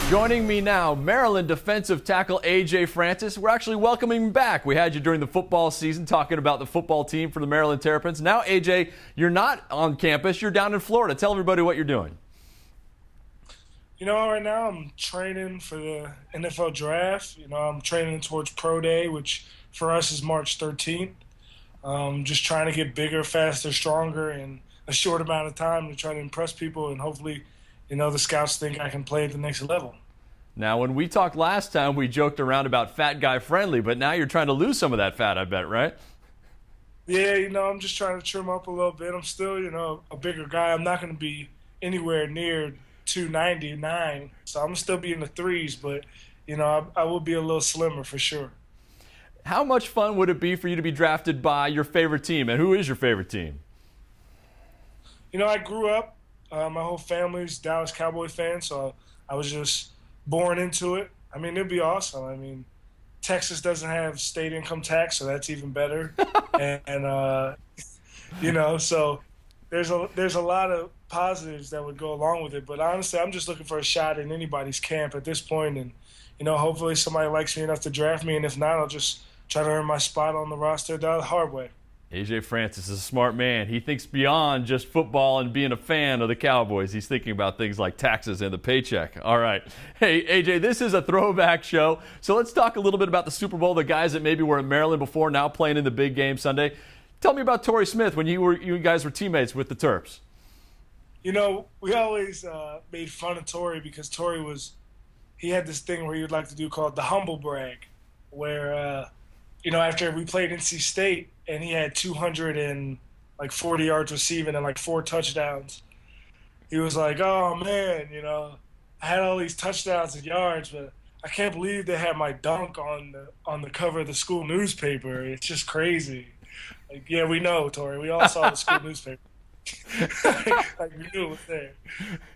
Joining me now, Maryland defensive tackle A.J. Francis. We're actually welcoming him back. We had you during the football season talking about the football team for the Maryland Terrapins. Now, A.J., you're not on campus. You're down in Florida. Tell everybody what you're doing. You know, right now I'm training for the NFL draft. You know, I'm training towards Pro Day, which for us is March 13th. Just trying to get bigger, faster, stronger in a short amount of time to try to impress people, and hopefully, you know, the scouts think I can play at the next level. Now, when we talked last time, we joked around about fat guy friendly, but now you're trying to lose some of that fat, I bet, right? Yeah, you know, I'm just trying to trim up a little bit. I'm still, you know, a bigger guy. I'm not going to be anywhere near 299, so I'm going to still be in the threes, but, you know, I will be a little slimmer for sure. How much fun would it be for you to be drafted by your favorite team, and who is your favorite team? You know, I grew up, my whole family's Dallas Cowboy fans, so I was just born into it. I mean, it'd be awesome. I mean, Texas doesn't have state income tax, so that's even better. and you know, so there's a lot of positives that would go along with it. But honestly, I'm just looking for a shot in anybody's camp at this point, and you know, hopefully somebody likes me enough to draft me, and if not, I'll just try to earn my spot on the roster the hard way. A.J. Francis is a smart man. He thinks beyond just football and being a fan of the Cowboys. He's thinking about things like taxes and the paycheck. All right. Hey, A.J., this is a throwback show, so let's talk a little bit about the Super Bowl, the guys that maybe were in Maryland before, now playing in the big game Sunday. Tell me about Torrey Smith when you guys were teammates with the Terps. You know, we always made fun of Torrey because Torrey he had this thing where he would like to do called the humble brag, where, you know, after we played NC State, and he had 240 yards receiving and like 4 touchdowns. He was like, "Oh man, you know, I had all these touchdowns and yards, but I can't believe they had my dunk on the cover of the school newspaper. It's just crazy." Like, yeah, we know, Torrey. We all saw the school newspaper. like we knew it was there.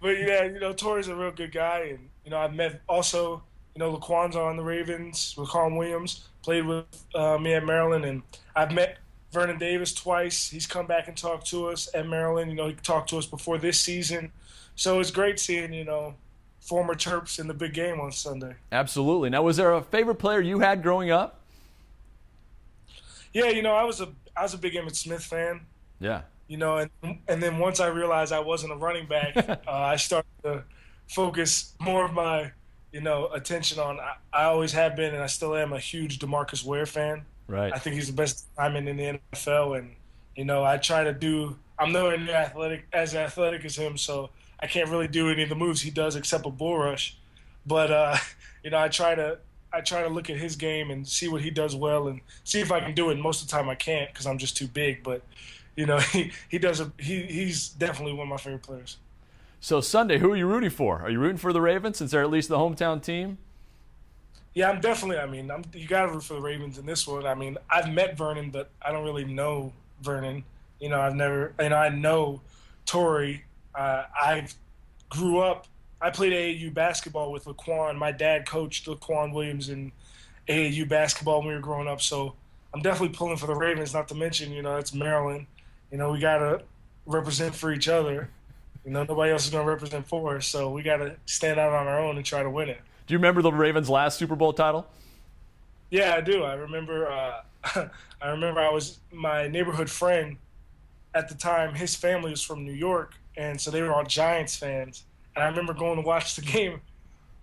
But yeah, you know, Torrey's a real good guy, and you know, I've met also, you know, Laquan's on the Ravens. Laquan Williams played with me at Maryland, and I've met Vernon Davis twice. He's come back and talked to us at Maryland. You know, he talked to us before this season. So it's great seeing, you know, former Terps in the big game on Sunday. Absolutely. Now, was there a favorite player you had growing up? Yeah, you know, I was a big Emmitt Smith fan. Yeah. You know, and then once I realized I wasn't a running back, I started to focus more of my, you know, attention on. I always have been, and I still am, a huge DeMarcus Ware fan. Right. I think he's the best lineman in the NFL, and you know, I try to do. I'm nowhere near athletic as him, so I can't really do any of the moves he does except a bull rush. But you know, I try to look at his game and see what he does well, and see if I can do it. And most of the time, I can't because I'm just too big. But you know, he's definitely one of my favorite players. So Sunday, who are you rooting for? Are you rooting for the Ravens since they're at least the hometown team? Yeah, I'm definitely. I mean, you got to root for the Ravens in this one. I mean, I've met Vernon, but I don't really know Vernon. You know, I've never. You know, I know Torrey. I grew up. I played AAU basketball with Laquan. My dad coached Laquan Williams in AAU basketball when we were growing up. So I'm definitely pulling for the Ravens. Not to mention, you know, it's Maryland. You know, we got to represent for each other. You know, nobody else is going to represent for us, so we got to stand out on our own and try to win it. Do you remember the Ravens' last Super Bowl title? Yeah, I do. I remember. I was my neighborhood friend at the time. His family was from New York, and so they were all Giants fans. And I remember going to watch the game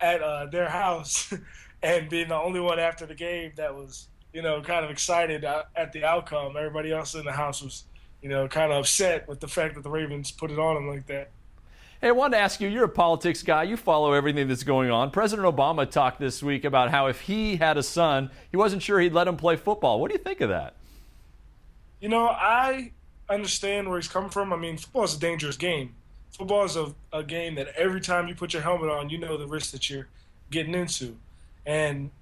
at their house, and being the only one after the game that was, you know, kind of excited at the outcome. Everybody else in the house was, you know, kind of upset with the fact that the Ravens put it on them like that. Hey, I wanted to ask you, you're a politics guy. You follow everything that's going on. President Obama talked this week about how if he had a son, he wasn't sure he'd let him play football. What do you think of that? You know, I understand where he's coming from. I mean, football is a dangerous game. Football is a game that every time you put your helmet on, you know the risk that you're getting into. And,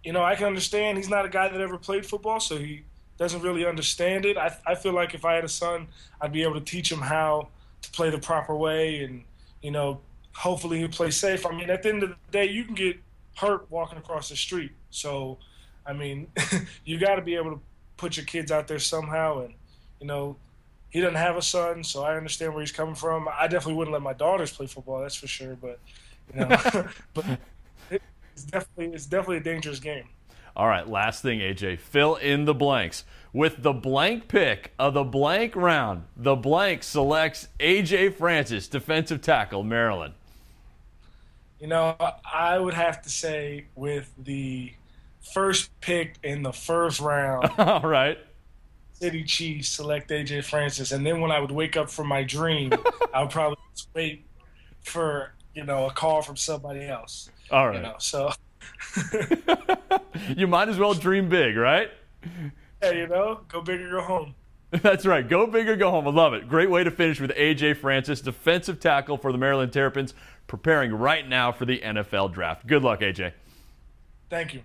you know, I can understand he's not a guy that ever played football, so he doesn't really understand it. I feel like if I had a son, I'd be able to teach him how to play the proper way, and, you know, hopefully he'll play safe. I mean, at the end of the day, you can get hurt walking across the street. So, I mean, you got to be able to put your kids out there somehow. And, you know, he doesn't have a son, so I understand where he's coming from. I definitely wouldn't let my daughters play football, that's for sure. But, You know, but it's definitely a dangerous game. All right, last thing, AJ. Fill in the blanks. With the blank pick of the blank round, the blank selects AJ Francis, defensive tackle, Maryland. You know, I would have to say with the first pick in the first round, All right. City Chiefs select AJ Francis, and then when I would wake up from my dream, I would probably just wait for a call from somebody else. All right. So You might as well dream big, right? yeah, go big or go home. That's right. Go big or go home. I love it. Great way to finish with AJ Francis, defensive tackle for the Maryland Terrapins, preparing right now for the NFL draft. Good luck, AJ. Thank you.